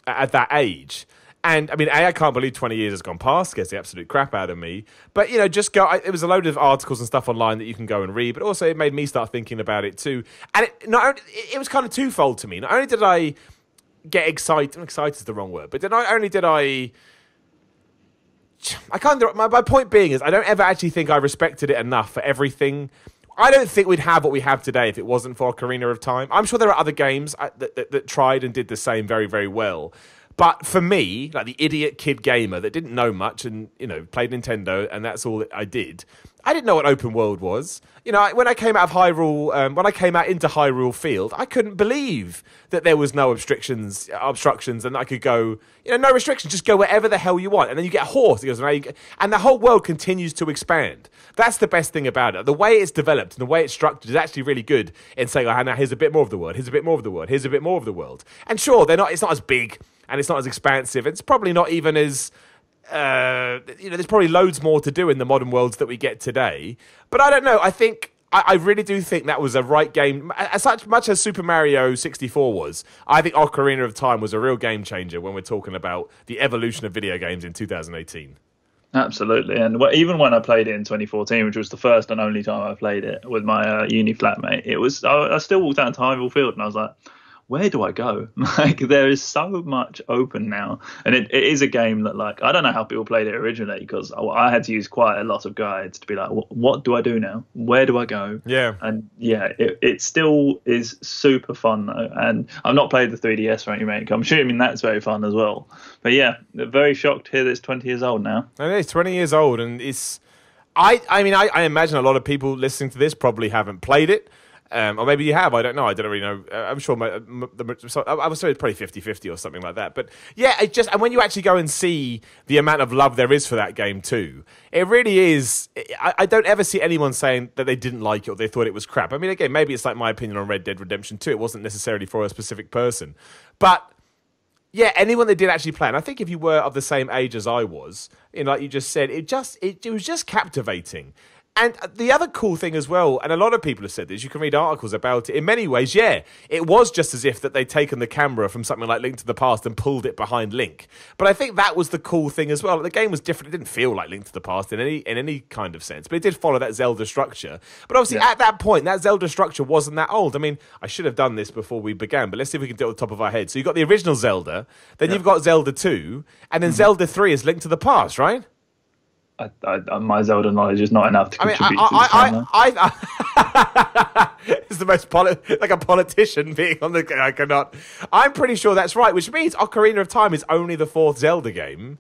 at that age. And, I can't believe 20 years has gone past, scares the absolute crap out of me. But, just go, it was a load of articles and stuff online that you can go and read, but also it made me start thinking about it too. And it was kind of twofold to me. Not only did I get excited is the wrong word, but not only did I my point being is I don't ever actually think I respected it enough for everything. I don't think we'd have what we have today if it wasn't for Ocarina of Time. I'm sure there are other games that tried and did the same very, very well. But for me, like the idiot kid gamer that didn't know much and, played Nintendo and that's all that I did, I didn't know what open world was. When I came out of Hyrule, when I came out into Hyrule Field, I couldn't believe that there was no obstructions and I could go, no restrictions, just go wherever the hell you want. And then you get a horse, and the whole world continues to expand. That's the best thing about it. The way it's developed and the way it's structured is actually really good in saying, now here's a bit more of the world, here's a bit more of the world, here's a bit more of the world. And sure, it's not as big and it's not as expansive. It's probably not even as... there's probably loads more to do in the modern worlds that we get today. But I don't know. I really do think that was a right game. As much as Super Mario 64 was, I think Ocarina of Time was a real game changer when we're talking about the evolution of video games in 2018. Absolutely. And even when I played it in 2014, which was the first and only time I played it with my uni flatmate, I still walked down to Hyrule Field and I was like, where do I go? There is so much open now. And it is a game that, I don't know how people played it originally because I had to use quite a lot of guides to be like, what do I do now? Where do I go? Yeah. And it still is super fun, though. And I've not played the 3DS remake. I'm assuming that's very fun as well. But yeah, very shocked to hear that it's 20 years old now. And it's 20 years old. And it's... I imagine a lot of people listening to this probably haven't played it. Or maybe you have, I don't know. I don't really know. I'm sure I was sorry, it's probably 50-50 or something like that. But yeah, and when you actually go and see the amount of love there is for that game too, it really is. I don't ever see anyone saying that they didn't like it or they thought it was crap. Again, maybe it's like my opinion on Red Dead Redemption 2. It wasn't necessarily for a specific person. But yeah, anyone that did actually play, and I think if you were of the same age as I was, like you just said, it was just captivating. And the other cool thing as well, and a lot of people have said this, you can read articles about it. In many ways, yeah, it was just as if that they'd taken the camera from something like Link to the Past and pulled it behind Link. But I think that was the cool thing as well. The game was different. It didn't feel like Link to the Past in any kind of sense, but it did follow that Zelda structure. But obviously, at that point, that Zelda structure wasn't that old. I should have done this before we began, but let's see if we can do it at the top of our head. So you've got the original Zelda, then you've got Zelda 2, and then Zelda 3 is Link to the Past, right? My Zelda knowledge is not enough to contribute to this channel. It's the most like a politician being on the... I cannot... I'm pretty sure that's right, which means Ocarina of Time is only the fourth Zelda game.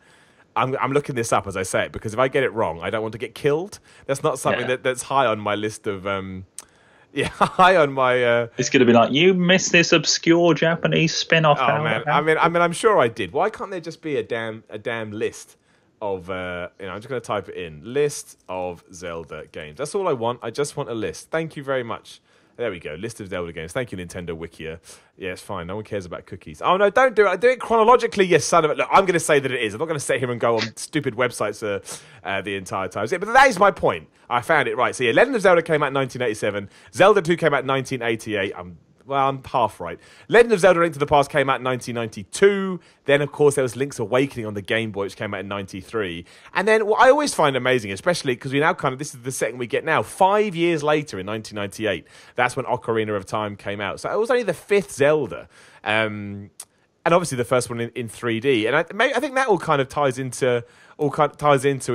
I'm looking this up as I say it, because if I get it wrong, I don't want to get killed. That's not something that's high on my list of... high on my... It's going to be like, you missed this obscure Japanese spin-off. Oh, man. I'm sure I did. Why can't there just be a damn list of, I'm just going to type it in. List of Zelda games. That's all I want. I just want a list. Thank you very much. There we go. List of Zelda games. Thank you, Nintendo Wikia. Yeah, it's fine. No one cares about cookies. Oh, no, don't do it. Do it chronologically, yes, son of it. Look, I'm going to say that it is. I'm not going to sit here and go on stupid websites the entire time. But that is my point. I found it right. So, yeah, Legend of Zelda came out in 1987. Zelda 2 came out in 1988. I'm half right. Legend of Zelda Link to the Past came out in 1992. Then, of course, there was Link's Awakening on the Game Boy, which came out in 93. And then what I always find amazing, especially because we now this is the setting we get now, 5 years later in 1998, that's when Ocarina of Time came out. So it was only the fifth Zelda. And obviously the first one in 3D. And I think that all kind of ties into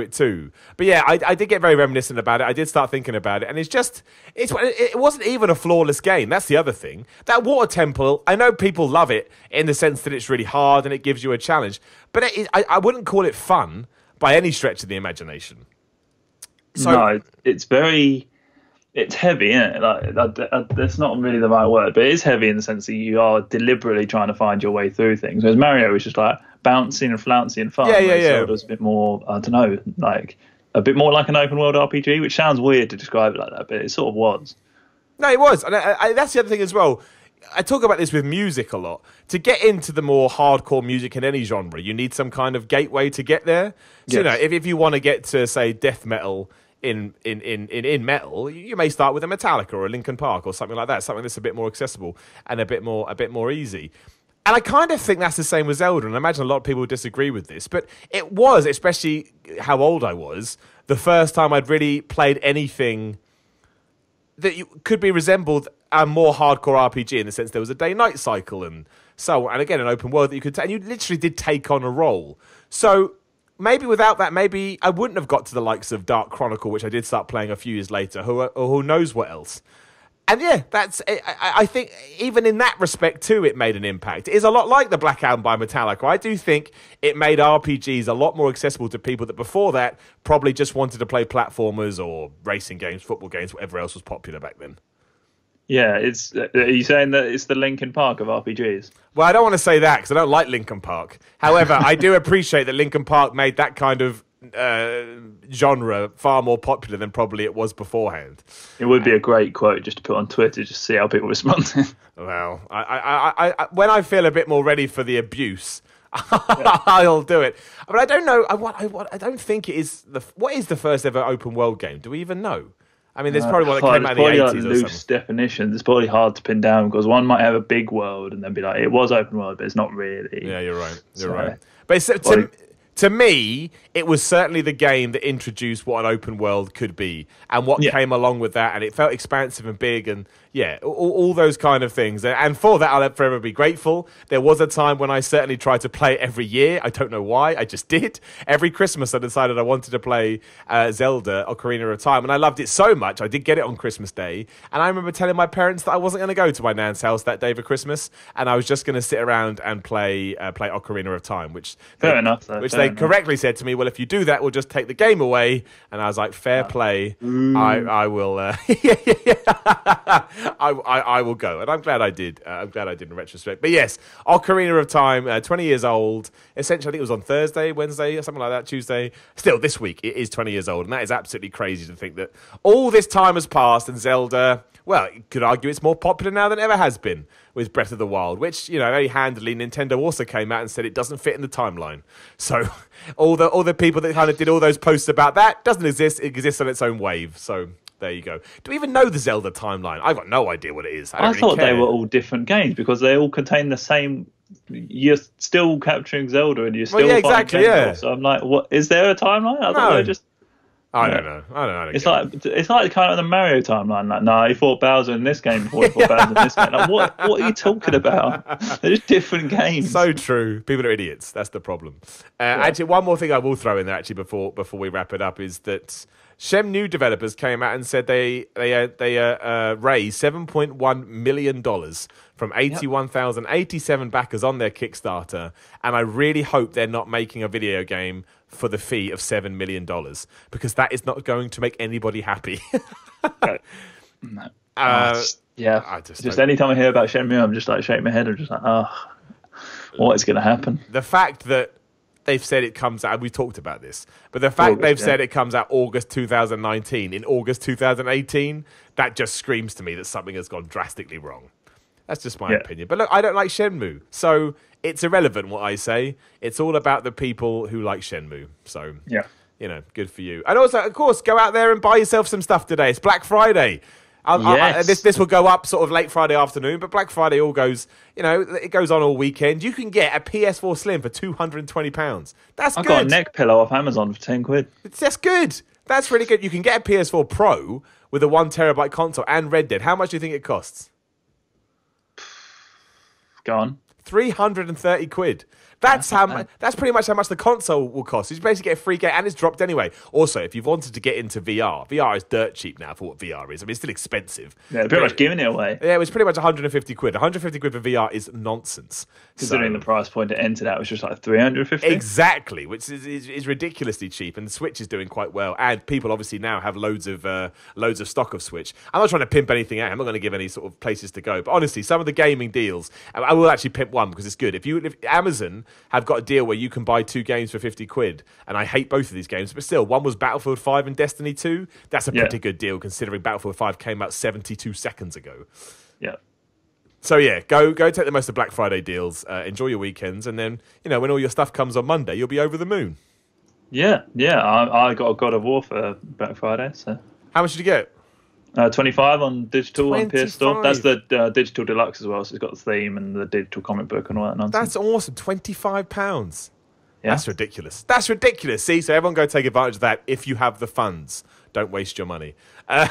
it too. But yeah, I did get very reminiscent about it. I did start thinking about it, and it wasn't even a flawless game. That's the other thing. That water temple, I know people love it in the sense that it's really hard and it gives you a challenge, but I wouldn't call it fun by any stretch of the imagination. So, no, it's very it's heavy, isn't it? That's not really the right word, but it is heavy in the sense that you are deliberately trying to find your way through things. Whereas Mario was just like bouncing and flouncing and fun. Yeah. Zelda was a bit more, I don't know, like a bit more like an open world RPG, which sounds weird to describe it like that, but it sort of was. No, it was. And that's the other thing as well. I talk about this with music a lot. To get into the more hardcore music in any genre, you need some kind of gateway to get there. So, Yes. if you want to get to, say, death metal in metal, you may start with a Metallica or a Linkin Park or something like that, something that's a bit more accessible and a bit more easy. And I kind of think that's the same with Zelda, and I imagine a lot of people disagree with this, but it was, especially how old I was, the first time I'd really played anything that could be resembled a more hardcore RPG in the sense there was a day-night cycle and so on. And again, an open world that you could and you literally did take on a role. So maybe without that, maybe I wouldn't have got to the likes of Dark Chronicle, which I did start playing a few years later, or who knows what else. And yeah, I think even in that respect too, it made an impact. It is a lot like the Black Album by Metallica. I do think it made RPGs a lot more accessible to people that before that probably just wanted to play platformers or racing games, football games, whatever else was popular back then. Yeah, are you saying that it's the Linkin Park of RPGs? Well, I don't want to say that because I don't like Linkin Park. However, I do appreciate that Linkin Park made that kind of genre far more popular than probably it was beforehand. It would be a great quote just to put on Twitter, just to see how people respond. Well, I when I feel a bit more ready for the abuse, I'll do it. But I don't know. I don't think it is what is the first ever open world game? Do we even know? I mean, there's probably one that came out in the 80s like or loose something. definitions. It's probably hard to pin down because one might have a big world and then be like, it was open world, but it's not really. Yeah, you're right. You're right. But to me, it was certainly the game that introduced what an open world could be and what came along with that. And it felt expansive and big and, all those kind of things. And for that, I'll forever be grateful. There was a time when I certainly tried to play it every year. I don't know why. I just did. Every Christmas, I decided I wanted to play Zelda Ocarina of Time. And I loved it so much. I did get it on Christmas Day. And I remember telling my parents that I wasn't going to go to my nan's house that day for Christmas. And I was just going to sit around and play Ocarina of Time, which they correctly said to me, well, if you do that, we'll just take the game away. And I was like, fair play. I will I will go. And I'm glad I did. I'm glad I did in retrospect. But yes, Ocarina of Time, 20 years old. Essentially, I think it was on Thursday, Wednesday, or something like that, Tuesday. Still, this week, it is 20 years old. And that is absolutely crazy to think that all this time has passed and Zelda, well, you could argue it's more popular now than it ever has been with Breath of the Wild, which, very handily, Nintendo also came out and said it doesn't fit in the timeline. So all the people that kind of did all those posts about that doesn't exist. It exists on its own wave. So there you go. Do we even know the Zelda timeline? I've got no idea what it is. I thought they were all different games because they all contain the same. You're still capturing Zelda and you're still exactly. Yeah. So I'm like, what? Is there a timeline? I thought they just. I don't know. It's like kind of the Mario timeline. Like, no, he fought Bowser in this game before he fought Bowser in this game. Like, what are you talking about? They're just different games. So true. People are idiots. That's the problem. Actually, one more thing I will throw in there actually before we wrap it up is that Shenmue developers came out and said they raised $7.1 million from 81,087 backers on their Kickstarter, and I really hope they're not making a video game for the fee of $7 million because that is not going to make anybody happy. Just anytime I hear about Shenmue, I'm just like shaking my head. I'm just like, what is going to happen? The fact that they've said it comes out, we talked about this, but the fact they've said it comes out August 2019 in August 2018, that just screams to me that something has gone drastically wrong. That's just my opinion. But look, I don't like Shenmue, so it's irrelevant what I say. It's all about the people who like Shenmue. So, good for you. And also, of course, go out there and buy yourself some stuff today. It's Black Friday. This will go up sort of late Friday afternoon, but Black Friday all goes, it goes on all weekend. You can get a PS4 Slim for £220. That's good. I got a neck pillow off Amazon for 10 quid. That's good. That's really good. You can get a PS4 Pro with a 1 terabyte console and Red Dead. How much do you think it costs? Go on. £330. That's That's pretty much how much the console will cost. You basically get a free game, and it's dropped anyway. Also, if you wanted to get into VR is dirt cheap now for what VR is. I mean, it's still expensive. Yeah, they're pretty much giving it away. Yeah, it was pretty much £150. £150 for VR is nonsense. Considering the price point to enter that was just like $350. Exactly, which is ridiculously cheap, and the Switch is doing quite well. And people obviously now have loads of stock of Switch. I'm not trying to pimp anything out. I'm not going to give any sort of places to go. But honestly, some of the gaming deals, I will actually pimp one because it's good. If Amazon have got a deal where you can buy 2 games for £50, and I hate both of these games, but still, one was Battlefield 5 and Destiny 2. That's a pretty good deal considering Battlefield 5 came out 72 seconds ago. Yeah. So yeah, go take the most of Black Friday deals. Enjoy your weekends, and then when all your stuff comes on Monday, you'll be over the moon. Yeah. I got a God of War for Black Friday. So how much did you get? 25 on digital 25. on PS Store. That's the digital deluxe as well. So it's got the theme and the digital comic book and all that nonsense. That's awesome. £25. Yeah. That's ridiculous. That's ridiculous. See, so everyone go take advantage of that if you have the funds. Don't waste your money. I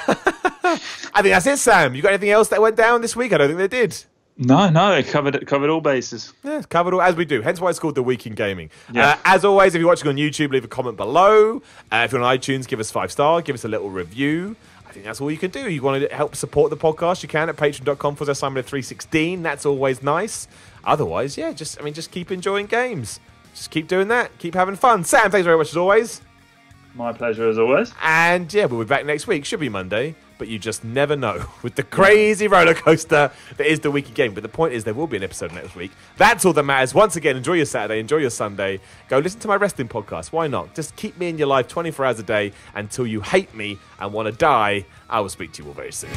think that's it, Sam. You got anything else that went down this week? I don't think they did. No, it covered all bases. Yeah, covered all, as we do. Hence why it's called The Week in Gaming. Yeah. As always, if you're watching on YouTube, leave a comment below. If you're on iTunes, give us 5 stars. Give us a little review. I think that's all you can do. You want to help support the podcast, you can at patreon.com/Simon316. That's always nice. Otherwise, yeah, just keep enjoying games. Just keep doing that. Keep having fun. Sam, thanks very much as always. My pleasure as always. And yeah, we'll be back next week. Should be Monday, but you just never know with the crazy roller coaster that is the week in game. But the point is, there will be an episode next week. That's all that matters. Once again, enjoy your Saturday, enjoy your Sunday. Go listen to my wrestling podcast. Why not? Just keep me in your life 24 hours a day until you hate me and want to die. I will speak to you all very soon.